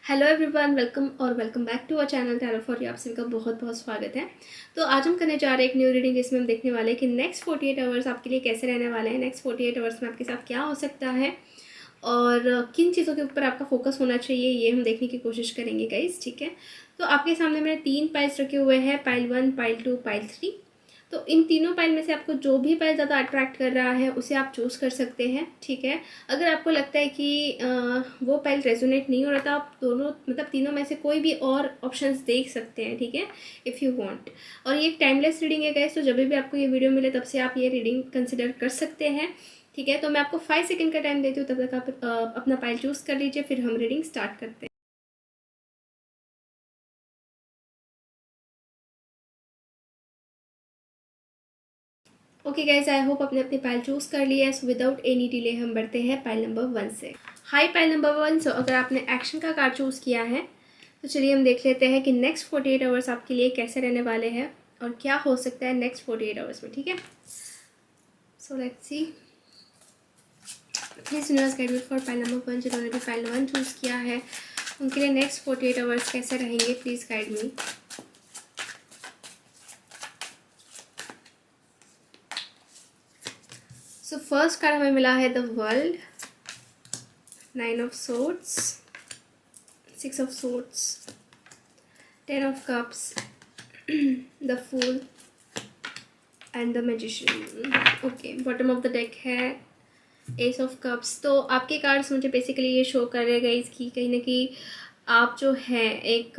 Hello everyone, welcome back to our channel tarot for you. आप सभी का बहुत बहुत स्वागत है। तो आज हम करने जा रहे हैं एक न्यू रीडिंग, जिसमें हम देखने वाले हैं कि नेक्स्ट 48 आवर्स आपके लिए कैसे रहने वाले हैं। नेक्स्ट 48 आवर्स में आपके साथ क्या हो सकता है और किन चीज़ों के ऊपर आपका फोकस होना चाहिए, ये हम देखने की कोशिश करेंगे गाइस। ठीक है, तो आपके सामने मैंने 3 पाइल्स रखे हुए हैं, पाइल 1, पाइल 2, पाइल 3। तो इन तीनों पाइल में से आपको जो भी पाइल ज़्यादा अट्रैक्ट कर रहा है उसे आप चूज़ कर सकते हैं। ठीक है, अगर आपको लगता है कि वो पाइल रेजोनेट नहीं हो रहा था, आप दोनों तीनों में से कोई भी और ऑप्शंस देख सकते हैं। ठीक है, इफ़ यू वांट। और ये एक टाइमलेस रीडिंग है गाइस, तो जब भी आपको ये वीडियो मिले तब से आप ये रीडिंग कंसिडर कर सकते हैं। ठीक है, तो मैं आपको 5 सेकेंड का टाइम देती हूँ, तब तक आप अपना पाइल चूज़ कर लीजिए, फिर हम रीडिंग स्टार्ट करते हैं। ओके गाइज, आई होप आपने अपनी पाइल चूज़ कर लिया है। सो विदाउट एनी डिले हम बढ़ते हैं पाइल नंबर 1 से। High pile number 1। सो अगर आपने एक्शन का कार्ड चूज़ किया है तो चलिए हम देख लेते हैं कि नेक्स्ट 48 आवर्स आपके लिए कैसे रहने वाले हैं और क्या हो सकता है नेक्स्ट 48 आवर्स में। ठीक है, so let's C. Please universe guide me for pile number 1। जिन्होंने भी पाइल 1 चूज़ किया है उनके लिए नेक्स्ट 48 आवर्स कैसे रहेंगे, please guide me. So first card हमें मिला है the world, 9 of swords, 6 of swords, 10 of cups, the fool and the magician. Okay, bottom of the deck है एस ऑफ कप्स। तो आपके कार्ड्स मुझे बेसिकली ये शो कर रहे गए इसकी कहीं ना कहीं आप जो है एक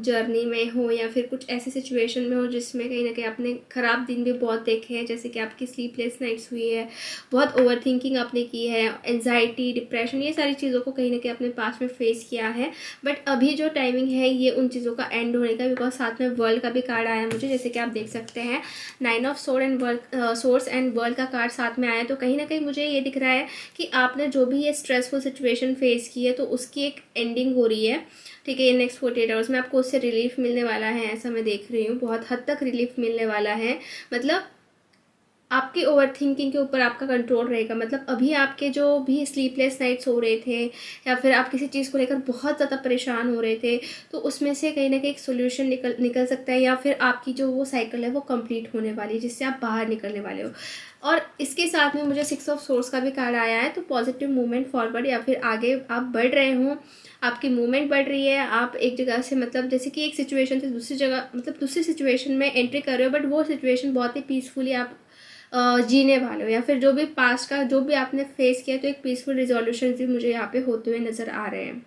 जर्नी में हो या फिर कुछ ऐसी सिचुएशन में हो जिसमें कहीं ना कहीं आपने ख़राब दिन भी बहुत देखे हैं, जैसे कि आपकी स्लीपलेस नाइट्स हुई है, बहुत ओवर थिंकिंग आपने की है, एंजाइटी, डिप्रेशन, ये सारी चीज़ों को कहीं ना कहीं अपने पास में फेस किया है। बट अभी जो टाइमिंग है ये उन चीज़ों का एंड होने का, बिकॉज साथ में वर्ल्ड का भी कार्ड आया मुझे, जैसे कि आप देख सकते हैं 9 ऑफ सोर्स एंड वर्ल्ड का कार्ड साथ में आया। तो कहीं ना कहीं मुझे ये दिख रहा है कि आपने जो भी ये स्ट्रेसफुल सिचुएशन फेस की है तो उसकी एक एंडिंग हो रही है। ठीक है, ये नेक्स्ट 48 आवर्स में आपको उससे रिलीफ मिलने वाला है, ऐसा मैं देख रही हूँ। बहुत हद तक रिलीफ मिलने वाला है, मतलब आपके ओवर थिंकिंग के ऊपर आपका कंट्रोल रहेगा। मतलब अभी आपके जो भी स्लीपलेस नाइट्स हो रहे थे या फिर आप किसी चीज़ को लेकर बहुत ज़्यादा परेशान हो रहे थे, तो उसमें से कहीं ना कहीं एक सोल्यूशन निकल सकता है, या फिर आपकी जो वो साइकिल है वो कंप्लीट होने वाली है, जिससे आप बाहर निकलने वाले हो। और इसके साथ में मुझे 6 ऑफ सोर्स का भी कार्ड आया है, तो पॉजिटिव मूवमेंट फॉरवर्ड, या फिर आगे आप बढ़ रहे हो, आपकी मूवमेंट बढ़ रही है, आप एक जगह से जैसे कि एक सिचुएशन से दूसरी जगह दूसरी सिचुएशन में एंट्री कर रहे हो, बट वो सिचुएशन बहुत ही पीसफुली आप जीने वाले हो, या फिर जो भी पास्ट का जो भी आपने फेस किया, तो एक पीसफुल रिजोल्यूशन भी मुझे यहाँ पे होते हुए नज़र आ रहे हैं।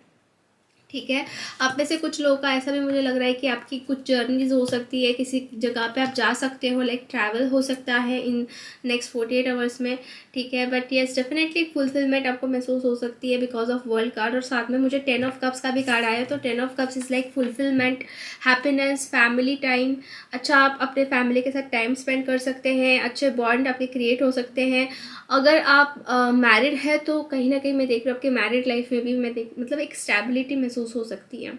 ठीक है, आप में से कुछ लोगों का ऐसा भी मुझे लग रहा है कि आपकी कुछ जर्नीज हो सकती है, किसी जगह पे आप जा सकते हो, लाइक ट्रैवल हो सकता है इन नेक्स्ट 48 आवर्स में। ठीक है, बट येस डेफिनेटली फुलफिलमेंट आपको महसूस हो सकती है बिकॉज ऑफ वर्ल्ड कार्ड। और साथ में मुझे 10 ऑफ कप्स का भी कार्ड आया, तो 10 of cups is like fulfilment, happiness, family time. अच्छा, आप अपने फैमिली के साथ टाइम स्पेंड कर सकते हैं, अच्छे बॉन्ड आपके क्रिएट हो सकते हैं। अगर आप मैरिड है तो कहीं ना कहीं मैं देख रही हूँ आपकी मैरिड लाइफ में भी एक स्टेबिलिटी महसूस हो सकती है।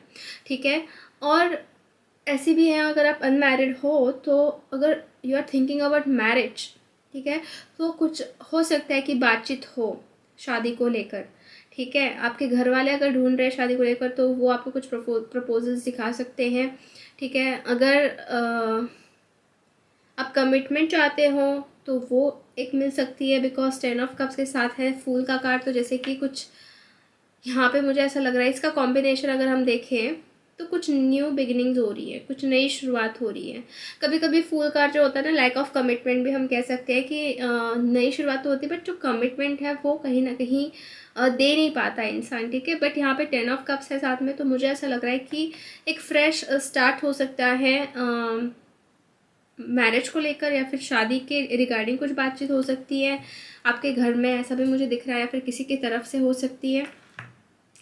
ठीक है, और ऐसी भी है अगर आप अनमैरिड हो, तो अगर you are thinking about marriage, ठीक है, तो कुछ हो सकता है कि बातचीत हो शादी को लेकर। ठीक है, आपके घर वाले अगर ढूंढ रहे हैं शादी को लेकर तो वो आपको कुछ प्रपोजल्स दिखा सकते हैं। ठीक है, अगर आप कमिटमेंट चाहते हो तो वो एक मिल सकती है, बिकॉज 10 ऑफ कप्स के साथ है फूल का कार्ड। तो जैसे कि कुछ यहाँ पे मुझे ऐसा लग रहा है, इसका कॉम्बिनेशन अगर हम देखें तो कुछ न्यू बिगिनिंग्स हो रही है, कुछ नई शुरुआत हो रही है। कभी कभी फूल कार्ड जो होता है ना, लैक ऑफ कमिटमेंट भी हम कह सकते हैं कि नई शुरुआत तो होती है, बट जो कमिटमेंट है वो कहीं ना कहीं दे नहीं पाता इंसान। ठीक है, बट यहाँ पे 10 ऑफ कप्स है साथ में, तो मुझे ऐसा लग रहा है कि एक फ्रेश स्टार्ट हो सकता है मैरिज को लेकर, या फिर शादी के रिगार्डिंग कुछ बातचीत हो सकती है आपके घर में, ऐसा भी मुझे दिख रहा है, या फिर किसी की तरफ से हो सकती है।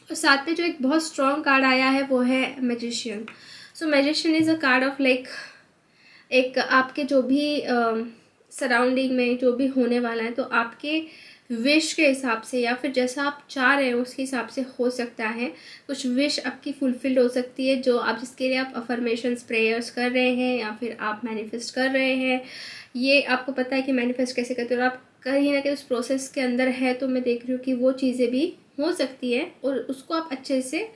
और साथ में जो एक बहुत स्ट्रॉन्ग कार्ड आया है वो है magician. So magician is a card of like एक आपके जो भी सराउंडिंग में जो भी होने वाला है, तो आपके विश के हिसाब से या फिर जैसा आप चाह रहे हो उसके हिसाब से हो सकता है। कुछ विश आपकी फुलफिल्ड हो सकती है, जो आप जिसके लिए आप अफर्मेशंस प्रेयर्स कर रहे हैं या फिर आप मैनिफेस्ट कर रहे हैं। ये आपको पता है कि मैनिफेस्ट कैसे करते हो, और आप कहीं ना कहीं उस प्रोसेस के अंदर है, तो मैं देख रही हूँ कि वो चीज़ें भी हो सकती है और उसको आप अच्छे से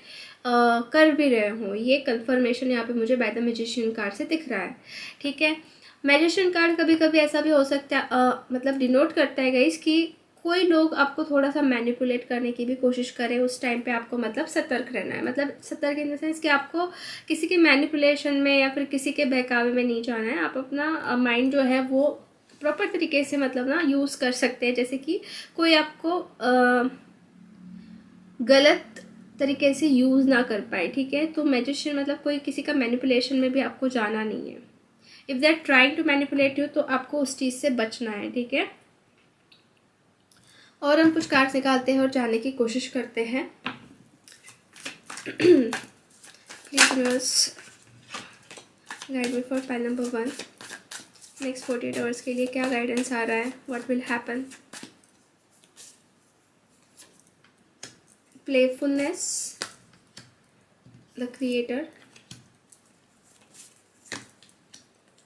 कर भी रहे हो। ये कंफर्मेशन यहाँ पे मुझे बाय द मैजिशियन कार्ड से दिख रहा है, ठीक है। मैजिशियन कार्ड कभी कभी ऐसा भी हो सकता है, मतलब डिनोट करता है गाइस कि कोई लोग आपको थोड़ा सा मैनिपुलेट करने की भी कोशिश करें, उस टाइम पे आपको मतलब सतर्क रहना है। मतलब सतर्क इन द सेंस कि आपको किसी के मैनिपुलेशन में या फिर किसी के बहकावे में नहीं जाना है। आप अपना माइंड जो है वो प्रॉपर तरीके से मतलब ना यूज़ कर सकते हैं, जैसे कि कोई आपको गलत तरीके से यूज़ ना कर पाए, ठीक है। तो मैजिशियन मतलब कोई किसी का मैनिपुलेशन में भी आपको जाना नहीं है। If they are trying to manipulate you तो आपको उस चीज़ से बचना है, ठीक है। और हम कुछ कार्ड्स निकालते हैं और जानने की कोशिश करते हैं। Please universe guide me for pile number 1। Next 48 hours के लिए क्या गाइडेंस आ रहा है, what will happen. Playfulness, the creator,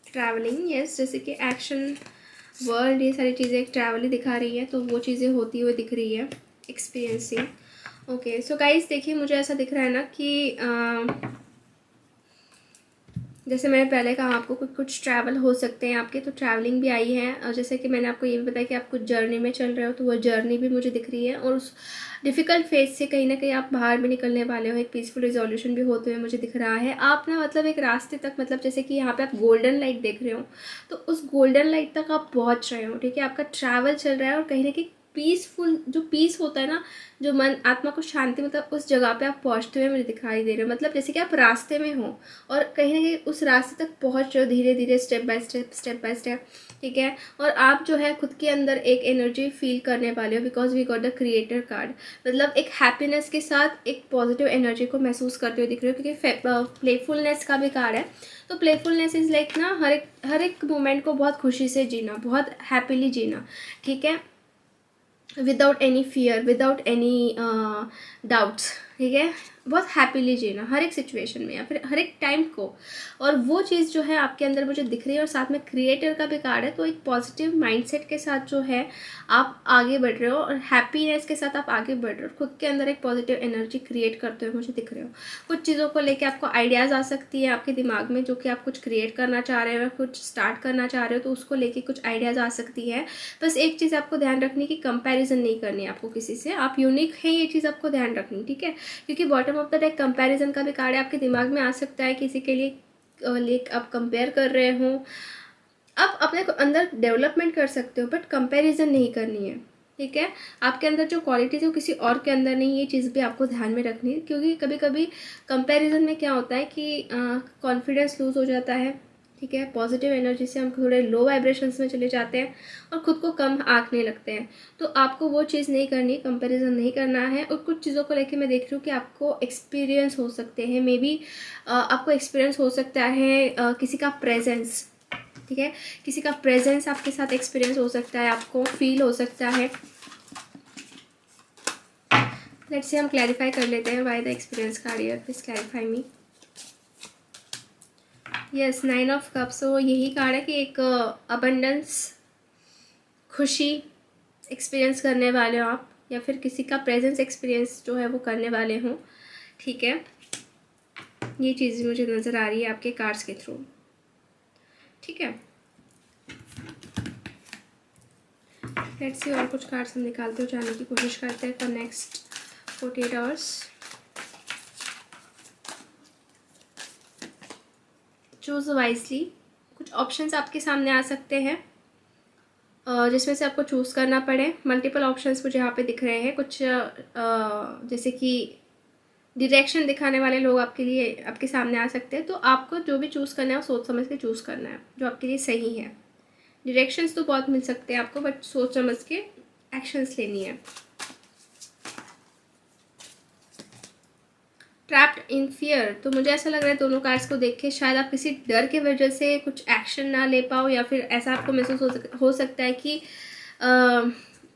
travelling, yes, जैसे कि एक्शन, वर्ल्ड, ये सारी चीज़ें एक ट्रैवल ही दिखा रही है, तो वो चीज़ें होती हुई दिख रही है। Experiencing, okay. सो गाइस देखिए, मुझे ऐसा दिख रहा है ना कि जैसे मैंने पहले कहा आपको कुछ ट्रैवल हो सकते हैं आपके, तो ट्रैवलिंग भी आई है। और जैसे कि मैंने आपको ये भी बताया कि आप कुछ जर्नी में चल रहे हो, तो वो जर्नी भी मुझे दिख रही है। और उस डिफ़िकल्ट फेज से कहीं ना कहीं आप बाहर भी निकलने वाले हो, एक पीसफुल रिजोल्यूशन भी होते हुए मुझे दिख रहा है। आप ना मतलब एक रास्ते तक, मतलब जैसे कि यहाँ पे आप गोल्डन लाइट देख रहे हो, तो उस गोल्डन लाइट तक आप पहुँच रहे हो, ठीक है। आपका ट्रैवल चल रहा है और कहीं ना कहीं पीसफुल जो पीस होता है ना, जो मन आत्मा को शांति, मतलब उस जगह पे आप पहुँचते हुए मुझे दिखाई दे रहे हो। मतलब जैसे कि आप रास्ते में हो और कहीं ना कहीं उस रास्ते तक पहुँच रहे हो, धीरे धीरे, स्टेप बाय स्टेप, ठीक है। और आप जो है खुद के अंदर एक एनर्जी फील करने वाले हो, because we got the creator card. मतलब एक हैप्पीनेस के साथ एक पॉजिटिव एनर्जी को महसूस करते हुए दिख रहे हो, क्योंकि प्लेफुलनेस का भी कार्ड है। तो प्लेफुलनेस इज़ लाइक ना हर एक मोमेंट को बहुत खुशी से जीना, बहुत हैप्पीली जीना, ठीक है, without any fear, without any doubts, ठीक है। बहुत हैप्पीली जीना हर एक सिचुएशन में या फिर हर एक टाइम को। और वो चीज़ जो है आपके अंदर मुझे दिख रही है। और साथ में क्रिएटर का भी कार्ड है, तो एक पॉजिटिव माइंडसेट के साथ जो है आप आगे बढ़ रहे हो और हैप्पीनेस के साथ आप आगे बढ़ रहे हो, खुद के अंदर एक पॉजिटिव एनर्जी क्रिएट करते हुए मुझे दिख रहे हो। कुछ चीज़ों को लेकर आपको आइडियाज़ आ सकती है आपके दिमाग में, जो कि आप कुछ क्रिएट करना चाह रहे हो, कुछ स्टार्ट करना चाह रहे हो, तो उसको लेके कुछ आइडियाज़ आ सकती है। बस एक चीज़ आपको ध्यान रखनी कि कंपैरिजन नहीं करनी है आपको किसी से, आप यूनिक हैं, ये चीज़ आपको ध्यान रखनी, ठीक है। क्योंकि bottom of the deck comparison का भी कार्ड है, आपके दिमाग में आ सकता है किसी के लिए आप कंपेयर कर रहे हो। आप अपने अंदर डेवलपमेंट कर सकते हो, बट कंपैरिजन नहीं करनी है, ठीक है। आपके अंदर जो क्वालिटीज़ है वो किसी और के अंदर नहीं, ये चीज़ भी आपको ध्यान में रखनी है। क्योंकि कभी कभी कंपैरिजन में क्या होता है कि कॉन्फिडेंस लूज़ हो जाता है, ठीक है। पॉजिटिव एनर्जी से हम थोड़े लो वाइब्रेशंस में चले जाते हैं और ख़ुद को कम आंकने लगते हैं। तो आपको वो चीज़ नहीं करनी, कंपैरिजन नहीं करना है। और कुछ चीज़ों को लेके मैं देख रही हूँ कि आपको एक्सपीरियंस हो सकते हैं, मे बी आपको एक्सपीरियंस हो सकता है किसी का प्रेजेंस, ठीक है, किसी का प्रेजेंस आपके साथ एक्सपीरियंस हो सकता है, आपको फील हो सकता है। लेट्स से हम क्लैरिफाई कर लेते हैं why the experience card here, please clarify me. Yes, 9 of cups. तो यही कार्ड है कि एक अबंडेंस, खुशी एक्सपीरियंस करने वाले हो आप, या फिर किसी का प्रेजेंस एक्सपीरियंस जो है वो करने वाले हो, ठीक है। ये चीज़ मुझे नज़र आ रही है आपके कार्ड्स के थ्रू, ठीक है। लेट्स सी, और कुछ कार्ड्स हम निकालते हो जाने की कोशिश करते हैं for next 48 hours. Choose wisely. कुछ ऑप्शंस आपके सामने आ सकते हैं जिसमें से आपको चूज़ करना पड़े। मल्टीपल ऑप्शंस मुझे यहाँ पे दिख रहे हैं। कुछ जैसे कि डायरेक्शन दिखाने वाले लोग आपके लिए आपके सामने आ सकते हैं। तो आपको जो भी चूज़ करना है वो सोच समझ के चूज़ करना है जो आपके लिए सही है। डायरेक्शंस तो बहुत मिल सकते हैं आपको, बट सोच समझ के एक्शंस लेनी है। Trapped in fear. तो मुझे ऐसा लग रहा है दोनों कार्ड्स को देख के शायद आप किसी डर के वजह से कुछ एक्शन ना ले पाओ, या फिर ऐसा आपको महसूस हो सकता है कि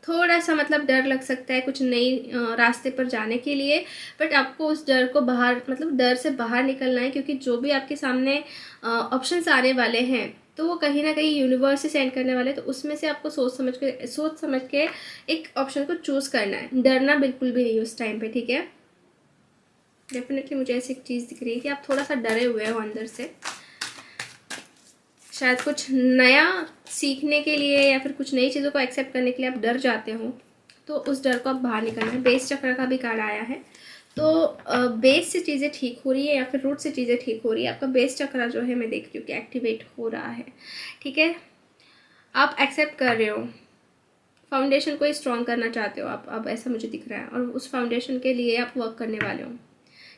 थोड़ा सा मतलब डर लग सकता है कुछ नई रास्ते पर जाने के लिए। बट आपको उस डर को बाहर, मतलब डर से बाहर निकलना है, क्योंकि जो भी आपके सामने ऑप्शंस आने वाले हैं तो वो कहीं ना कहीं यूनिवर्स से सेंड करने वाले, तो उसमें से आपको सोच समझ के एक ऑप्शन को चूज़ करना है। डरना बिल्कुल भी नहीं उस टाइम पे, ठीक है। डेफिनेटली मुझे ऐसी एक चीज़ दिख रही है कि आप थोड़ा सा डरे हुए हो अंदर से, शायद कुछ नया सीखने के लिए या फिर कुछ नई चीज़ों को एक्सेप्ट करने के लिए आप डर जाते हो, तो उस डर को आप बाहर निकलना है। बेस चक्र का भी कार्ड आया है, तो बेस से चीज़ें ठीक हो रही है या फिर रूट से चीज़ें ठीक हो रही है। आपका बेस चक्र जो है मैं देख रही हूँ कि एक्टिवेट हो रहा है, ठीक है। आप एक्सेप्ट कर रहे हो, फाउंडेशन को स्ट्रॉन्ग करना चाहते हो आप, अब ऐसा मुझे दिख रहा है, और उस फाउंडेशन के लिए आप वर्क करने वाले हो,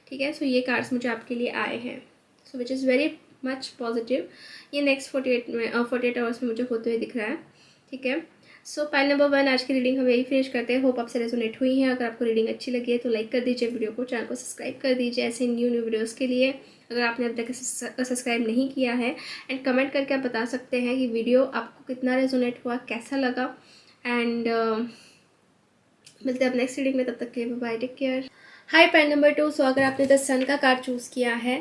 ठीक है। सो ये कार्ड्स मुझे आपके लिए आए हैं, so which is very much positive. ये नेक्स्ट 48 आवर्स में मुझे होते हुए दिख रहा है, ठीक है। सो पाइल नंबर 1 आज की रीडिंग हम यही फिनिश करते हैं। होप आपसे रेजोनेट हुई है। अगर आपको रीडिंग अच्छी लगी है तो लाइक कर दीजिए वीडियो को, चैनल को सब्सक्राइब कर दीजिए ऐसे न्यू वीडियोज़ के लिए, अगर आपने अभी तक सब्सक्राइब नहीं किया है। एंड कमेंट करके आप बता सकते हैं कि वीडियो आपको कितना रेजोनेट हुआ, कैसा लगा। एंड मिलते हैं अब नेक्स्ट रीडिंग में, तब तक के बाय, टेक केयर। हाय पैन नंबर 2। सो अगर आपने द सन का कार्ड चूज़ किया है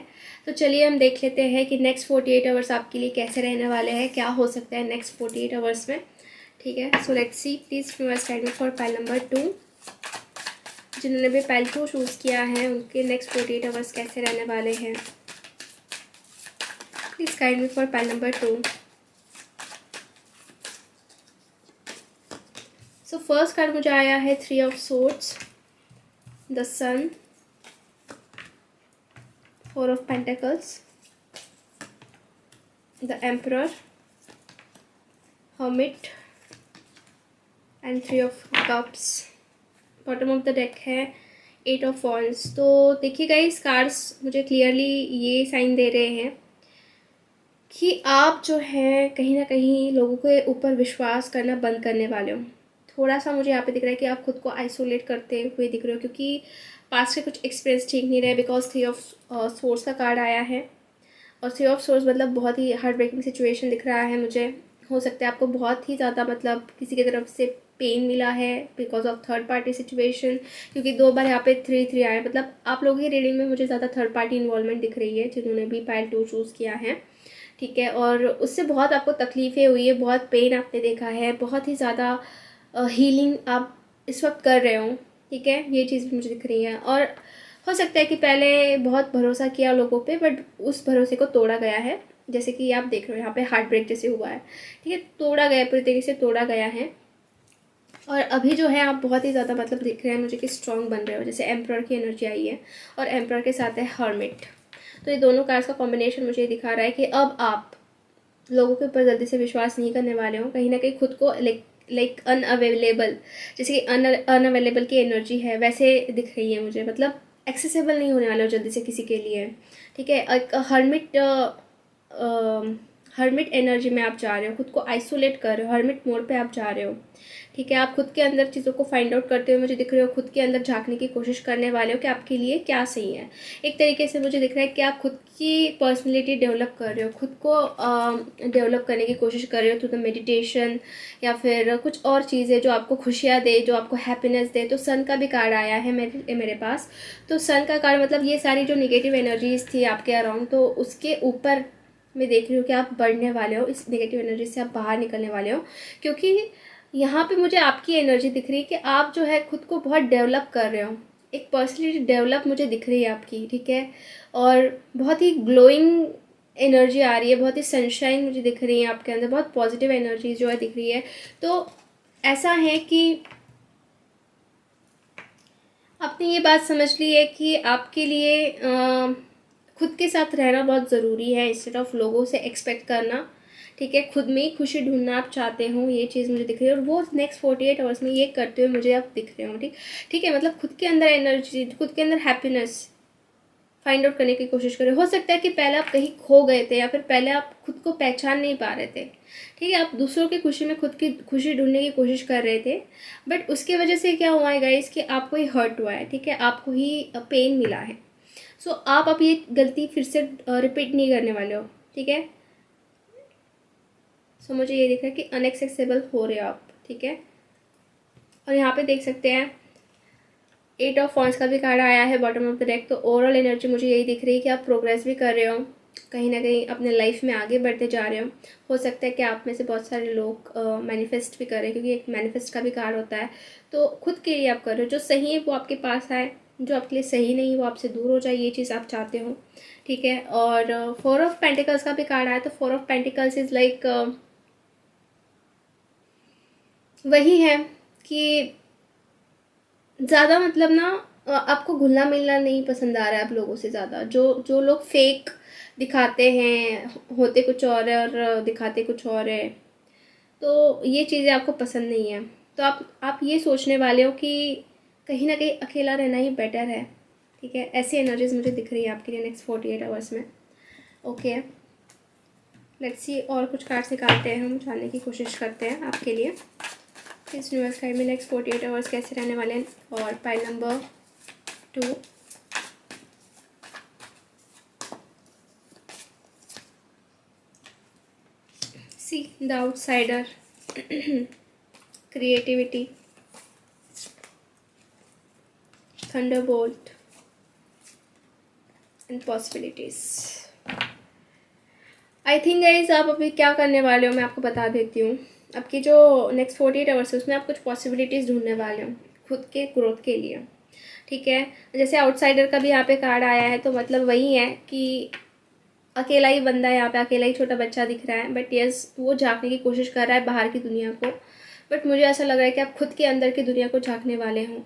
तो चलिए हम देख लेते हैं कि नेक्स्ट 48 आवर्स आपके लिए कैसे रहने वाले हैं, क्या हो सकता है नेक्स्ट 48 आवर्स में, ठीक है। So let's see, please guide me for pile number 2। जिन्होंने भी पैल 2 चूज़ किया है उनके नेक्स्ट 48 आवर्स कैसे रहने वाले हैं, please guide me for pile number 2। So first card मुझे आया है 3 of swords, the sun, 4 of Pentacles, the Emperor, Hermit and 3 of Cups। Bottom of the deck है 8 of Wands। तो देखिए गाइस, कार्ड्स मुझे क्लियरली ये साइन दे रहे हैं कि आप जो है कहीं ना कहीं लोगों के ऊपर विश्वास करना बंद करने वाले हो। थोड़ा सा मुझे यहाँ पे दिख रहा है कि आप खुद को आइसोलेट करते हुए दिख रहे हो, क्योंकि पास्ट के कुछ एक्सपीरियंस ठीक नहीं रहे, बिकॉज 3 of Swords का कार्ड आया है, और 3 of Swords मतलब बहुत ही हार्ट ब्रेकिंग सिचुएशन दिख रहा है मुझे। हो सकता है आपको बहुत ही ज़्यादा मतलब किसी की तरफ से पेन मिला है because of third party situation, क्योंकि 2 बार यहाँ पे 3 आया, मतलब आप लोगों की रीडिंग में मुझे ज़्यादा थर्ड पार्टी इन्वॉल्वमेंट दिख रही है जिन्होंने भी पाइल 2 चूज़ किया है, ठीक है। और उससे बहुत आपको तकलीफ़ें हुई है, बहुत पेन आपने देखा है, बहुत ही ज़्यादा हीलिंग आप इस वक्त कर रहे हो, ठीक है। ये चीज़ भी मुझे दिख रही है। और हो सकता है कि पहले बहुत भरोसा किया लोगों पे, बट उस भरोसे को तोड़ा गया है, जैसे कि आप देख रहे हो यहाँ पे हार्ट ब्रेक जैसे हुआ है, ठीक है। तोड़ा गया, पूरी तरीके से तोड़ा गया है। और अभी जो है आप बहुत ही ज़्यादा मतलब दिख रहे हैं मुझे कि स्ट्रॉन्ग बन रहे हो, जैसे एम्प्रर की एनर्जी आई है और एम्प्रर के साथ है हर्मिट। तो ये दोनों कार्ड्स का कॉम्बिनेशन मुझे दिखा रहा है कि अब आप लोगों के ऊपर जल्दी से विश्वास नहीं करने वाले हो, कहीं ना कहीं खुद को लाइक अनअवेलेबल, जैसे कि अनअवेलेबल की एनर्जी है वैसे दिख रही है मुझे, मतलब एक्सेसिबल नहीं होने वाले हो जल्दी से किसी के लिए, ठीक है। एक हर्मिट एनर्जी में आप जा रहे हो, खुद को आइसोलेट कर रहे हो, हर्मिट मोड पे आप जा रहे हो, ठीक है। आप खुद के अंदर चीज़ों को फाइंड आउट करते हुए मुझे दिख रहे हो, खुद के अंदर झांकने की कोशिश करने वाले हो कि आपके लिए क्या सही है। एक तरीके से मुझे दिख रहा है कि आप खुद की पर्सनैलिटी डेवलप कर रहे हो, खुद को डेवलप करने की कोशिश कर रहे हो थ्रू द मेडिटेशन या फिर कुछ और चीज़ें जो आपको खुशियाँ दे, जो आपको हैप्पीनेस दे। तो सन का भी कार्ड आया है मेरे पास। तो सन का कार्ड मतलब ये सारी जो नेगेटिव एनर्जीज थी आपके अराउंड, तो उसके ऊपर मैं देख रही हूँ कि आप बढ़ने वाले हो, इस नेगेटिव एनर्जी से आप बाहर निकलने वाले हो, क्योंकि यहाँ पे मुझे आपकी एनर्जी दिख रही है कि आप जो है खुद को बहुत डेवलप कर रहे हो, एक पर्सनैलिटी डेवलप मुझे दिख रही है आपकी, ठीक है। और बहुत ही ग्लोइंग एनर्जी आ रही है, बहुत ही सनशाइन मुझे दिख रही है आपके अंदर, बहुत पॉजिटिव एनर्जी जो है दिख रही है। तो ऐसा है कि आपने ये बात समझ ली है कि आपके लिए खुद के साथ रहना बहुत ज़रूरी है इंस्टेड ऑफ लोगों से एक्सपेक्ट करना, ठीक है। खुद में ही खुशी ढूंढना आप चाहते हो, ये चीज़ मुझे दिख रही है, और वो नेक्स्ट 48 आवर्स में ये करते हुए मुझे आप दिख रहे हो, ठीक है। मतलब खुद के अंदर एनर्जी, खुद के अंदर हैप्पीनेस फाइंड आउट करने की कोशिश करें। हो सकता है कि पहले आप कहीं खो गए थे या फिर पहले आप खुद को पहचान नहीं पा रहे थे, ठीक है। आप दूसरों की खुशी में खुद की खुशी ढूंढने की कोशिश कर रहे थे, बट उसके वजह से क्या हुआ है गाइस कि आपको ही हर्ट हुआ है, ठीक है, आपको ही पेन मिला है। सो आप अब ये गलती फिर से रिपीट नहीं करने वाले हो, ठीक है। सो मुझे ये दिख रहा है कि अनएक्सेसिबल हो रहे हो आप, ठीक है। और यहाँ पे देख सकते हैं 8 ऑफ वॉन्ड्स का भी कार्ड आया है बॉटम ऑफ द डेक। तो ओवरऑल एनर्जी मुझे यही दिख रही है कि आप प्रोग्रेस भी कर रहे हो, कहीं ना कहीं अपने लाइफ में आगे बढ़ते जा रहे हो सकता है कि आप में से बहुत सारे लोग मैनिफेस्ट भी कर रहे हैं, क्योंकि एक मैनिफेस्ट का भी कार्ड होता है। तो खुद के लिए आप कर रहे हो, जो सही है वो आपके पास आए, जो आपके लिए सही नहीं वो आपसे दूर हो जाए, ये चीज़ आप चाहते हो, ठीक है। और 4 ऑफ पेंटिकल्स का भी कार्ड आया, तो 4 ऑफ पेंटिकल्स इज़ लाइक वही है कि ज़्यादा मतलब ना आपको घुलना मिलना नहीं पसंद आ रहा है आप लोगों से ज़्यादा। जो जो लोग फेक दिखाते हैं, होते कुछ और है और दिखाते कुछ और है, तो ये चीज़ें आपको पसंद नहीं है। तो आप ये सोचने वाले हो कि कहीं ना कहीं अकेला रहना ही बेटर है, ठीक है। ऐसी एनर्जीज मुझे दिख रही है आपके लिए नेक्स्ट 48 आवर्स में। ओके, लेट्स सी, और कुछ कार्ड्स निकालते हैं, हम जानने की कोशिश करते हैं आपके लिए इस यूनिवर्स कार्ड में नेक्स्ट 48 आवर्स कैसे रहने वाले हैं। और pile number 2, see the outsider, creativity, Thunderbolt and possibilities. I think guys आप अभी क्या करने वाले हो मैं आपको बता देती हूँ। आपकी जो नेक्स्ट 48 आवर्स है उसमें आप कुछ पॉसिबिलिटीज़ ढूंढने वाले हो खुद के ग्रोथ के लिए, ठीक है। जैसे आउटसाइडर का भी यहाँ पे कार्ड आया है, तो मतलब वही है कि अकेला ही बंदा है यहाँ पे, अकेला ही छोटा बच्चा दिख रहा है, बट यस वो झांकने की कोशिश कर रहा है बाहर की दुनिया को। बट मुझे ऐसा लग रहा है कि आप खुद के अंदर की दुनिया को झांकने वाले हों,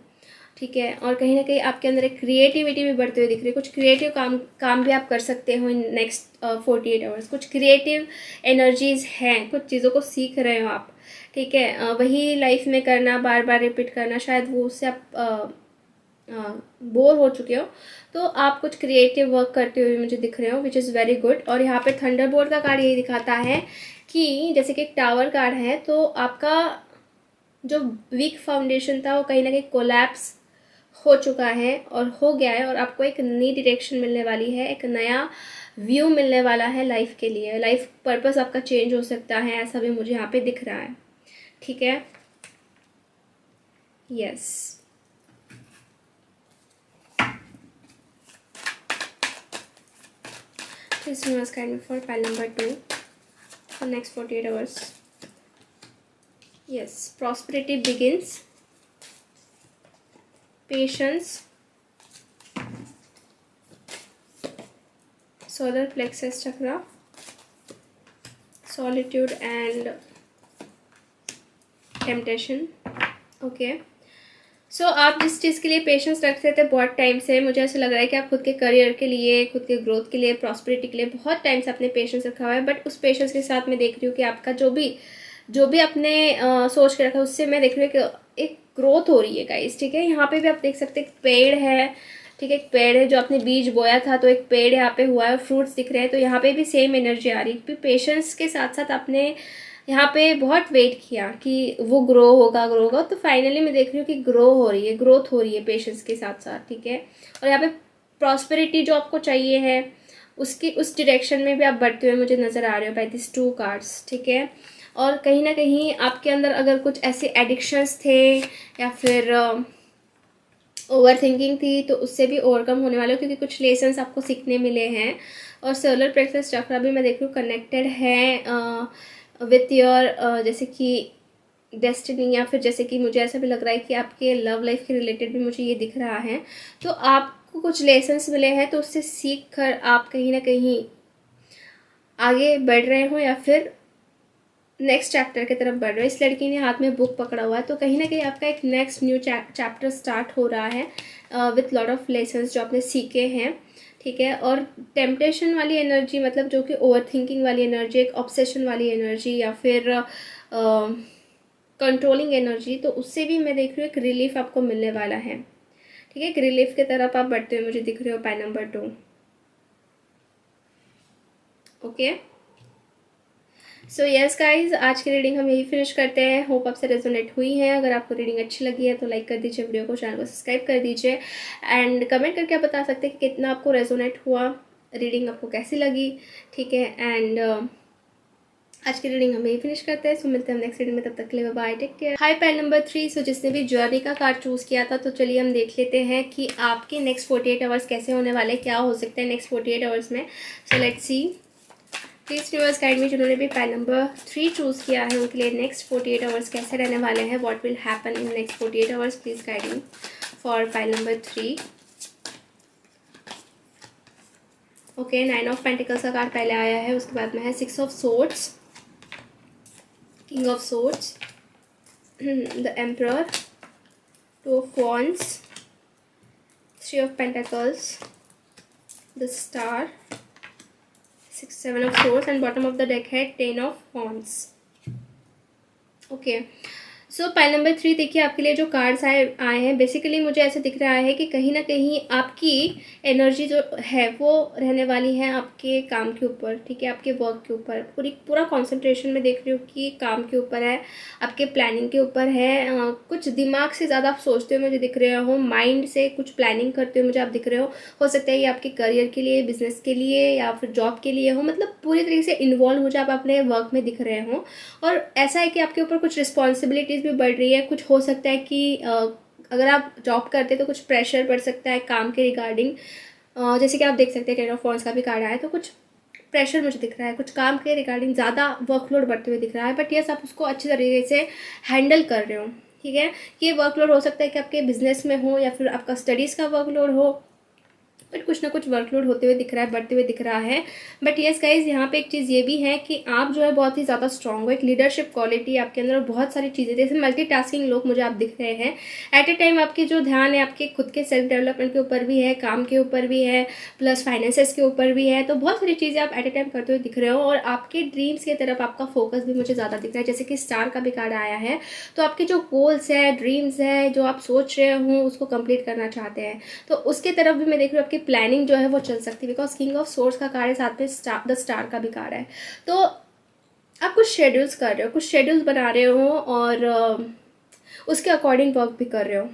ठीक है। और कहीं ना कहीं आपके अंदर एक क्रिएटिविटी भी बढ़ते हुए दिख रही है। कुछ क्रिएटिव काम भी आप कर सकते हो इन नेक्स्ट 48 आवर्स। कुछ क्रिएटिव एनर्जीज हैं, कुछ चीज़ों को सीख रहे हो आप, ठीक है। वही लाइफ में करना, बार बार रिपीट करना, शायद वो उससे आप बोर हो चुके हो, तो आप कुछ क्रिएटिव वर्क करते हुए मुझे दिख रहे हो, विच इज़ वेरी गुड। और यहाँ पे थंडरबोल्ट का कार्ड यही दिखाता है कि जैसे कि एक टावर कार्ड है, तो आपका जो वीक फाउंडेशन था वो कहीं ना कहीं कोलैप्स हो चुका है और हो गया है, और आपको एक नई डायरेक्शन मिलने वाली है, एक नया व्यू मिलने वाला है लाइफ के लिए। लाइफ पर्पस आपका चेंज हो सकता है, ऐसा भी मुझे यहाँ पे दिख रहा है, ठीक है। Yes, This universe guide me for pile number 2 for next 48 hours. Yes, prosperity begins. Patience. Solar plexus chakra. Solitude and temptation. Okay. सो आप जिस चीज़ के लिए पेशेंस रखते थे बहुत टाइम से, मुझे ऐसा लग रहा है कि आप खुद के करियर के लिए, खुद के ग्रोथ के लिए, प्रॉस्पेरिटी के लिए बहुत टाइम से आपने पेशेंस रखा हुआ है। बट उस पेशेंस के साथ मैं देख रही हूँ कि आपका जो भी आपने सोच के रखा है उससे मैं देख रही हूँ कि एक ग्रोथ हो रही है गाइस, ठीक है। यहाँ पे भी आप देख सकते हैं पेड़ है, ठीक है। एक पेड़ है जो आपने बीज बोया था, तो एक पेड़ यहाँ पे हुआ है, फ्रूट्स दिख रहे हैं, तो यहाँ पे भी सेम एनर्जी आ रही है। पेशेंस के साथ साथ आपने यहाँ पे बहुत वेट किया कि वो ग्रो होगा, तो फाइनली मैं देख रही हूँ कि ग्रोथ हो रही है पेशेंस के साथ साथ, ठीक है। और यहाँ पे प्रॉस्पेरिटी जो आपको चाहिए है उसकी उस डायरेक्शन में भी आप बढ़ते हुए मुझे नज़र आ रहे हो बाय दिस 2 कार्ड्स, ठीक है। और कहीं ना कहीं आपके अंदर अगर कुछ ऐसे एडिक्शंस थे या फिर ओवर थिंकिंग थी, तो उससे भी ओवरकम होने वाले हो, क्योंकि कुछ लेसन्स आपको सीखने मिले हैं। और सोलर प्लेक्सस चक्रा भी मैं देख रही हूँ कनेक्टेड है विथ योर जैसे कि डेस्टिनी, या फिर जैसे कि मुझे ऐसा भी लग रहा है कि आपके लव लाइफ के रिलेटेड भी मुझे ये दिख रहा है। तो आपको कुछ लेसन्स मिले हैं, तो उससे सीख कर आप कहीं ना कहीं आगे बढ़ रहे हो या फिर नेक्स्ट चैप्टर की तरफ बढ़ रहे हो। इस लड़की ने हाथ में बुक पकड़ा हुआ है, तो कहीं ना कहीं आपका एक नेक्स्ट न्यू चैप्टर स्टार्ट हो रहा है विथ लॉट ऑफ लेसन्स जो आपने सीखे हैं, ठीक है। और टेम्पटेशन वाली एनर्जी, मतलब जो कि ओवर थिंकिंग वाली एनर्जी, एक ऑब्सेशन वाली एनर्जी, या फिर कंट्रोलिंग एनर्जी, तो उससे भी मैं देख रही हूँ एक रिलीफ आपको मिलने वाला है, ठीक है। एक रिलीफ की तरफ आप बढ़ते हुए मुझे दिख रहे हो पाई number 2। Okay, so yes guys, आज की रीडिंग हम यही फिनिश करते हैं। होप आपसे रेजोनेट हुई है। अगर आपको रीडिंग अच्छी लगी है तो लाइक कर दीजिए वीडियो को, चैनल को सब्सक्राइब कर दीजिए, एंड कमेंट करके आप बता सकते हैं कि कितना आपको रेजोनेट हुआ, रीडिंग आपको कैसी लगी, ठीक है। एंड आज की रीडिंग हम यही फिनिश करते हैं। सो मिलते हैं नेक्स्ट रीडिंग में, तब तक के लिए bye, take care. Hi pile number 3। So जिसने भी जर्नी का कार्ड चूज़ किया था, तो चलिए हम देख लेते हैं कि आपके नेक्स्ट 48 आवर्स कैसे होने वाले, क्या हो सकते हैं नेक्स्ट 48 आवर्स में। सो let's C, please universe guide me, जिन्होंने भी पाइल नंबर 3 चूज़ किया है उनके लिए नेक्स्ट 48 आवर्स कैसे रहने वाले हैं, what will happen in next 48 hours. Please guide me for pile number 3। Okay, 9 of pentacles का कार्ड पहले आया है, उसके बाद में है 6 of swords, king of swords, the emperor, 2 of wands, 3 of pentacles, the star, 7 of swords, and bottom of the deck है 10 of wands. Okay, so pile number 3 देखिए, आपके लिए जो कार्ड्स आए हैं, बेसिकली मुझे ऐसे दिख रहा है कि कहीं ना कहीं आपकी एनर्जी जो है वो रहने वाली है आपके काम के ऊपर, ठीक है, आपके वर्क के ऊपर। पूरा कंसंट्रेशन में देख रही हूँ कि काम के ऊपर है, आपके प्लानिंग के ऊपर है। कुछ दिमाग से ज़्यादा आप सोचते हुए मुझे दिख रहे हो, माइंड से कुछ प्लानिंग करते हुए मुझे आप दिख रहे हो सकता है ये आपके करियर के लिए, बिजनेस के लिए या फिर जॉब के लिए हो, मतलब पूरी तरीके से इन्वॉल्व मुझे आप अपने वर्क में दिख रहे हो। और ऐसा है कि आपके ऊपर कुछ रिस्पॉन्सिबिलिटीज़ भी बढ़ रही है। कुछ हो सकता है कि अगर आप जॉब करते तो कुछ प्रेशर पड़ सकता है काम के रिगार्डिंग, जैसे कि आप देख सकते हैं 10 ऑफ wands का भी कार्ड आया है, तो कुछ प्रेशर मुझे दिख रहा है, कुछ काम के रिगार्डिंग ज़्यादा वर्कलोड बढ़ते हुए दिख रहा है। बट यस, आप उसको अच्छी तरीके से हैंडल कर रहे हो, ठीक है। ये वर्कलोड हो सकता है कि आपके बिजनेस में हो या फिर आपका स्टडीज़ का वर्कलोड हो, बट कुछ ना कुछ वर्कलोड होते हुए दिख रहा है, बढ़ते हुए दिख रहा है। बट यस गाइज, यहाँ पे एक चीज़ ये भी है कि आप जो है बहुत ही ज़्यादा स्ट्रॉन्ग हो, एक लीडरशिप क्वालिटी आपके अंदर, बहुत सारी चीज़ें, जैसे मल्टीटास्किंग लोग मुझे आप दिख रहे हैं। एट ए टाइम आपके जो ध्यान है आपके खुद के सेल्फ डेवलपमेंट के ऊपर भी है, काम के ऊपर भी है, प्लस फाइनेंसेस के ऊपर भी है। तो बहुत सारी चीज़ें आप एट ए टाइम करते हुए दिख रहे हो और आपके ड्रीम्स की तरफ आपका फोकस भी मुझे ज़्यादा दिख रहा है। जैसे कि स्टार का भी कार्ड आया है, तो आपके जो गोल्स है, ड्रीम्स है, जो आप सोच रहे हो उसको कंप्लीट करना चाहते हैं, तो उसके तरफ भी मैं देख रही हूँ आपकी प्लानिंग जो है वो चल सकती है। बिकॉज किंग ऑफ सोर्ड्स का कार्ड है, साथ में द स्टार का भी कार्ड है। तो आप कुछ शेड्यूल्स कर रहे हो, कुछ शेड्यूल्स बना रहे हो और उसके अकॉर्डिंग वर्क भी कर रहे हो,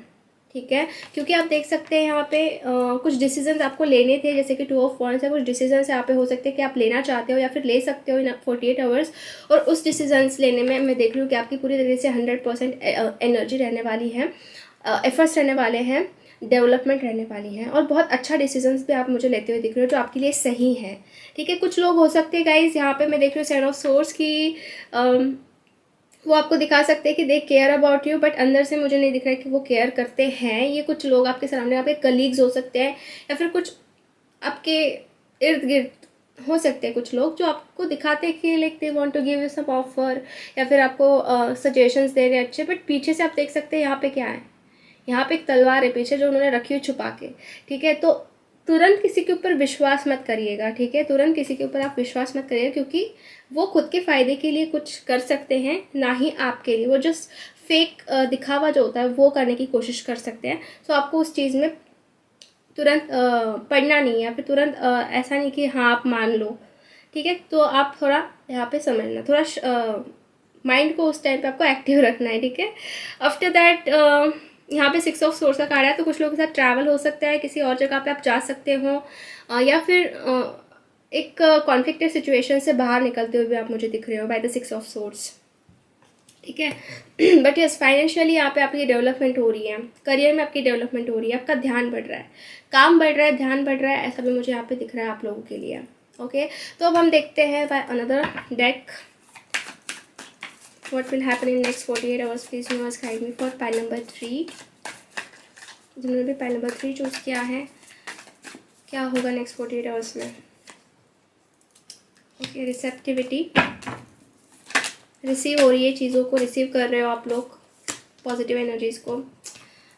ठीक है। क्योंकि आप देख सकते हैं यहाँ पे कुछ डिसीजंस आपको लेने थे, जैसे कि 2 ऑफ wands है, कुछ डिसीजंस यहाँ पे हो सकते हैं कि आप लेना चाहते हो या फिर ले सकते हो इन 48 आवर्स। और उस डिसीजंस लेने में मैं देख रही हूँ कि आपकी पूरी तरीके से 100% एनर्जी रहने वाली है, एफर्ट्स रहने वाले हैं, डेवलपमेंट रहने वाली है और बहुत अच्छा डिसीजंस भी आप मुझे लेते हुए दिख रहे हो जो आपके लिए सही है, ठीक है। कुछ लोग हो सकते हैं गाइज, यहाँ पे मैं देख रही हूँ 7 ऑफ swords की वो आपको दिखा सकते हैं कि they care about you, but अंदर से मुझे नहीं दिख रहा है कि वो केयर करते हैं। ये कुछ लोग आपके सराउंडिंग, आपके कलीग्स हो सकते हैं या फिर कुछ आपके इर्द गिर्द हो सकते हैं कुछ लोग जो आपको दिखाते हैं कि like they want to give you some offer या फिर आपको सजेशंस दे रहे हैं अच्छे, बट पीछे से आप देख सकते हैं यहाँ पे क्या है, यहाँ पे एक तलवार है पीछे जो उन्होंने रखी हुई छुपा के, ठीक है। तो तुरंत किसी के ऊपर विश्वास मत करिएगा, ठीक है, तुरंत किसी के ऊपर आप विश्वास मत करिएगा, क्योंकि वो खुद के फ़ायदे के लिए कुछ कर सकते हैं, ना ही आपके लिए। वो जस्ट फेक दिखावा जो होता है वो करने की कोशिश कर सकते हैं। सो आपको उस चीज़ में तुरंत पढ़ना नहीं है या फिर तुरंत ऐसा नहीं कि हाँ आप मान लो, ठीक है। तो आप थोड़ा यहाँ पे समझना, थोड़ा माइंड को उस टाइम पे आपको एक्टिव रखना है, ठीक है। आफ्टर दैट यहाँ पे 6 ऑफ swords का कार्ड है, तो कुछ लोगों के साथ ट्रैवल हो सकता है, किसी और जगह पे आप जा सकते हो या फिर एक कॉन्फ्लिक्टेड सिचुएशन से बाहर निकलते हुए भी आप मुझे दिख रहे हो बाय द 6 ऑफ swords, ठीक है। बट यस, फाइनेंशियली यहाँ पे आपकी डेवलपमेंट हो रही है, करियर में आपकी डेवलपमेंट हो रही है, आपका ध्यान बढ़ रहा है, काम बढ़ रहा है, ध्यान बढ़ रहा है, ऐसा भी मुझे यहाँ पे दिख रहा है आप लोगों के लिए, ओके। तो अब हम देखते हैं by another deck what will happen in next 48 hours. Please universe guide me for pile number 3. जिन्होंने भी pile number 3 चूज़ किया है, क्या होगा next 48 hours में। ओके, रिसेप्टिविटी, रिसीव हो रही है, चीज़ों को रिसीव कर रहे हो आप लोग, पॉजिटिव एनर्जीज़ को।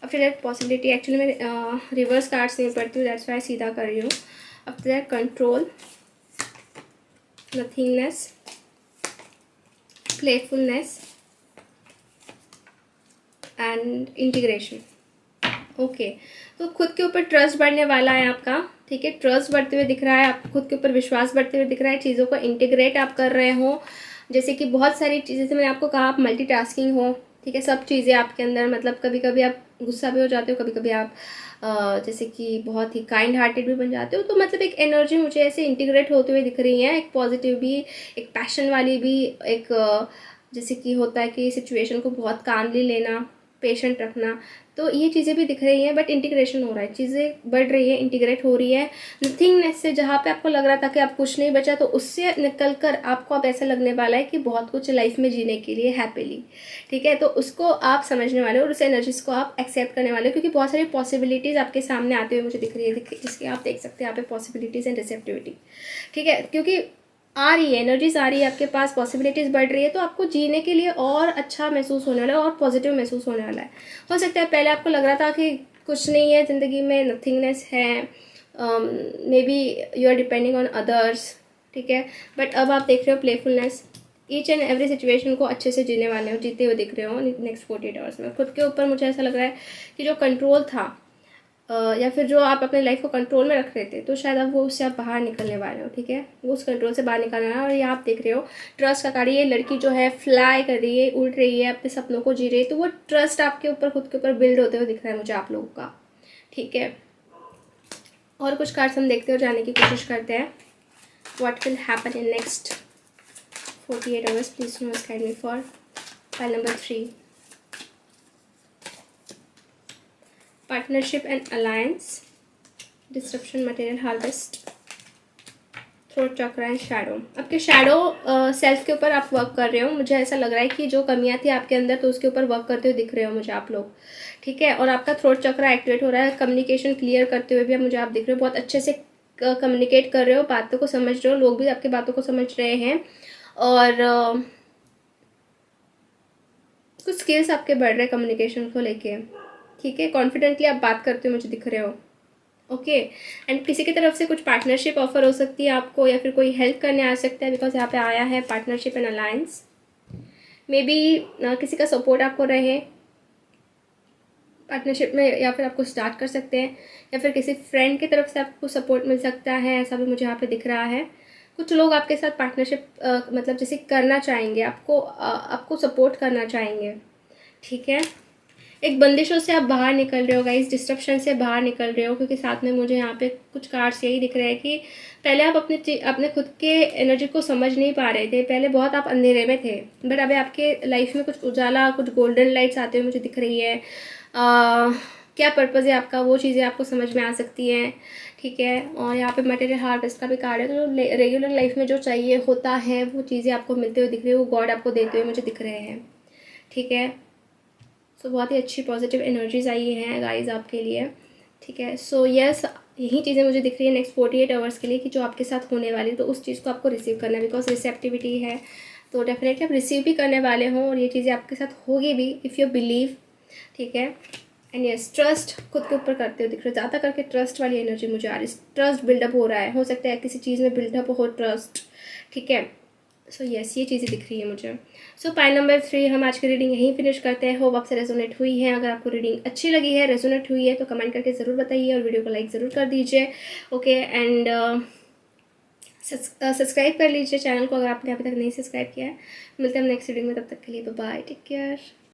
आफ्टर दैट पॉसिबिलिटी, एक्चुअली मैं रिवर्स कार्ड्स नहीं पढ़ती हूँ, दैट्स वाई सीधा कर रही हूँ। After that control, nothingness, playfulness and integration. Okay, तो खुद के ऊपर ट्रस्ट बढ़ने वाला है आपका, ठीक है। ट्रस्ट बढ़ते हुए दिख रहा है, आपको खुद के ऊपर विश्वास बढ़ते हुए दिख रहा है, चीज़ों को इंटीग्रेट आप कर रहे हो। जैसे कि बहुत सारी चीज़ें, जैसे मैंने आपको कहा आप मल्टीटास्किंग हो, ठीक है। सब चीज़ें आपके अंदर, मतलब कभी कभी आप गुस्सा भी हो जाते हो, कभी कभी आप जैसे कि बहुत ही काइंड हार्टेड भी बन जाते हो। तो मतलब एक एनर्जी मुझे ऐसे इंटीग्रेट होते हुए दिख रही है, एक पॉजिटिव भी, एक पैशन वाली भी, एक जैसे कि होता है कि सिचुएशन को बहुत कामली लेना, पेशेंट रखना, तो ये चीज़ें भी दिख रही हैं। बट इंटीग्रेशन हो रहा है, चीज़ें बढ़ रही है, इंटीग्रेट हो रही है। नथिंगनेस से जहाँ पे आपको लग रहा था कि आप कुछ नहीं बचा, तो उससे निकल कर आपको अब ऐसा लगने वाला है कि बहुत कुछ लाइफ में जीने के लिए हैप्पीली, ठीक है। तो उसको आप समझने वाले हो और उस एनर्जीज को आप एक्सेप्ट करने वाले हो, क्योंकि बहुत सारी पॉसिबिलिटीज़ आपके सामने आते हुए मुझे दिख रही है, जिसकी आप देख सकते हैं यहाँ पे पॉसिबिलिटीज़ एंड रिसेप्टिविटी, ठीक है। क्योंकि आ रही है, एनर्जीज आ रही है आपके पास, पॉसिबिलिटीज़ बढ़ रही है, तो आपको जीने के लिए और अच्छा महसूस होने वाला है और पॉजिटिव महसूस होने वाला है। हो सकता है पहले आपको लग रहा था कि कुछ नहीं है ज़िंदगी में, नथिंगनेस है, maybe you are depending on others, ठीक है। बट अब आप देख रहे हो playfulness, each and every situation को अच्छे से जीने वाले हो, जीते हुए दिख रहे हो नेक्स्ट 48 आवर्स में। खुद के ऊपर मुझे ऐसा लग रहा है कि जो कंट्रोल था या फिर जो आप अपने लाइफ को कंट्रोल में रख रहे थे, तो शायद अब वो उससे आप बाहर निकलने वाले हो, ठीक है। वो उस कंट्रोल से बाहर निकलना है। और ये आप देख रहे हो ट्रस्ट का कार्ड, ये लड़की जो है फ्लाई कर रही है, उड़ रही है, अपने सपनों को जी रही है, तो वो ट्रस्ट आपके ऊपर, खुद के ऊपर बिल्ड होते हुए दिख रहा है मुझे आप लोगों का, ठीक है। और कुछ कार्ड्स हम देखते हो जाने की कोशिश करते हैं। What will happen in next 48 hours, please universe guide me for pile number 3, partnership and alliance, disruption, material harvest, throat चक्र एंड शैडो। आपके शैडो सेल्फ के ऊपर आप वर्क कर रहे हो, मुझे ऐसा लग रहा है कि जो कमियां थी आपके अंदर, तो उसके ऊपर वर्क करते हुए दिख रहे हो मुझे आप लोग, ठीक है। और आपका थ्रोट चक्र एक्टिवेट हो रहा है, कम्युनिकेशन क्लियर करते हुए भी मुझे आप दिख रहे हो, बहुत अच्छे से कम्युनिकेट कर रहे हो, बातों को समझ रहे हो, लोग भी आपकी बातों को समझ रहे हैं। और कुछ स्किल्स आपके बढ़ रहे हैं कम्युनिकेशन को लेके, ठीक है। कॉन्फिडेंटली आप बात करते हुए मुझे दिख रहे हो, ओके। एंड किसी की तरफ से कुछ पार्टनरशिप ऑफर हो सकती है आपको, या फिर कोई हेल्प करने आ सकता है, बिकॉज यहाँ पे आया है partnership and alliance. May be किसी का सपोर्ट आपको रहे पार्टनरशिप में, या फिर आपको स्टार्ट कर सकते हैं, या फिर किसी फ्रेंड की तरफ से आपको सपोर्ट मिल सकता है, ऐसा भी मुझे यहाँ पे दिख रहा है। कुछ लोग आपके साथ पार्टनरशिप मतलब जैसे करना चाहेंगे, आपको सपोर्ट करना चाहेंगे, ठीक है। एक बंदिशों से आप बाहर निकल रहे हो गाइस, डिस्ट्रप्शन से बाहर निकल रहे हो, क्योंकि साथ में मुझे यहाँ पे कुछ कार्ड्स यही दिख रहे हैं कि पहले आप अपने खुद के एनर्जी को समझ नहीं पा रहे थे, पहले बहुत आप अंधेरे में थे, बट अभी आपके लाइफ में कुछ उजाला, कुछ गोल्डन लाइट्स आते हुए मुझे दिख रही है। क्या पर्पज़ है आपका, वो चीज़ें आपको समझ में आ सकती हैं, ठीक है। और यहाँ पे मटेरियल हार्वेस्ट का भी कार्ड है, तो रेगुलर लाइफ में जो चाहिए होता है वो चीज़ें आपको मिलते हुए दिख रही है, वो गॉड आपको देते हुए मुझे दिख रहे हैं, ठीक है। सो बहुत ही अच्छी पॉजिटिव एनर्जीज आई हैं गाइस आपके लिए, ठीक है। सो यस, यही चीज़ें मुझे दिख रही है नेक्स्ट 48 आवर्स के लिए कि जो आपके साथ होने वाली, तो उस चीज़ को आपको रिसीव करना है, बिकॉज रिसेप्टिविटी है, तो डेफिनेटली आप रिसीव भी करने वाले हों, और ये चीज़ें आपके साथ होगी भी इफ़ यू बिलीव, ठीक है। एंड यस, ट्रस्ट खुद के ऊपर करते हुए दिख रहे हो, ज़्यादा करके ट्रस्ट वाली एनर्जी मुझे आ रही है। ट्रस्ट बिल्डअप हो रहा है, हो सकता है किसी चीज़ में बिल्डअप हो ट्रस्ट, ठीक है। सो यस, ये चीज़ें दिख रही है मुझे। सो पाइल नंबर 3 हम आज की रीडिंग यहीं फिनिश करते हैं। होप आपसे रेजोनेट हुई है। अगर आपको रीडिंग अच्छी लगी है, रेजोनेट हुई है, तो कमेंट करके ज़रूर बताइए और वीडियो को लाइक ज़रूर कर दीजिए, ओके। एंड सब्सक्राइब कर लीजिए चैनल को अगर आपने अभी तक नहीं सब्सक्राइब किया है। मिलते हैं हम नेक्स्ट रीडिंग में, तब तक के लिए बाय बाय, टेक केयर।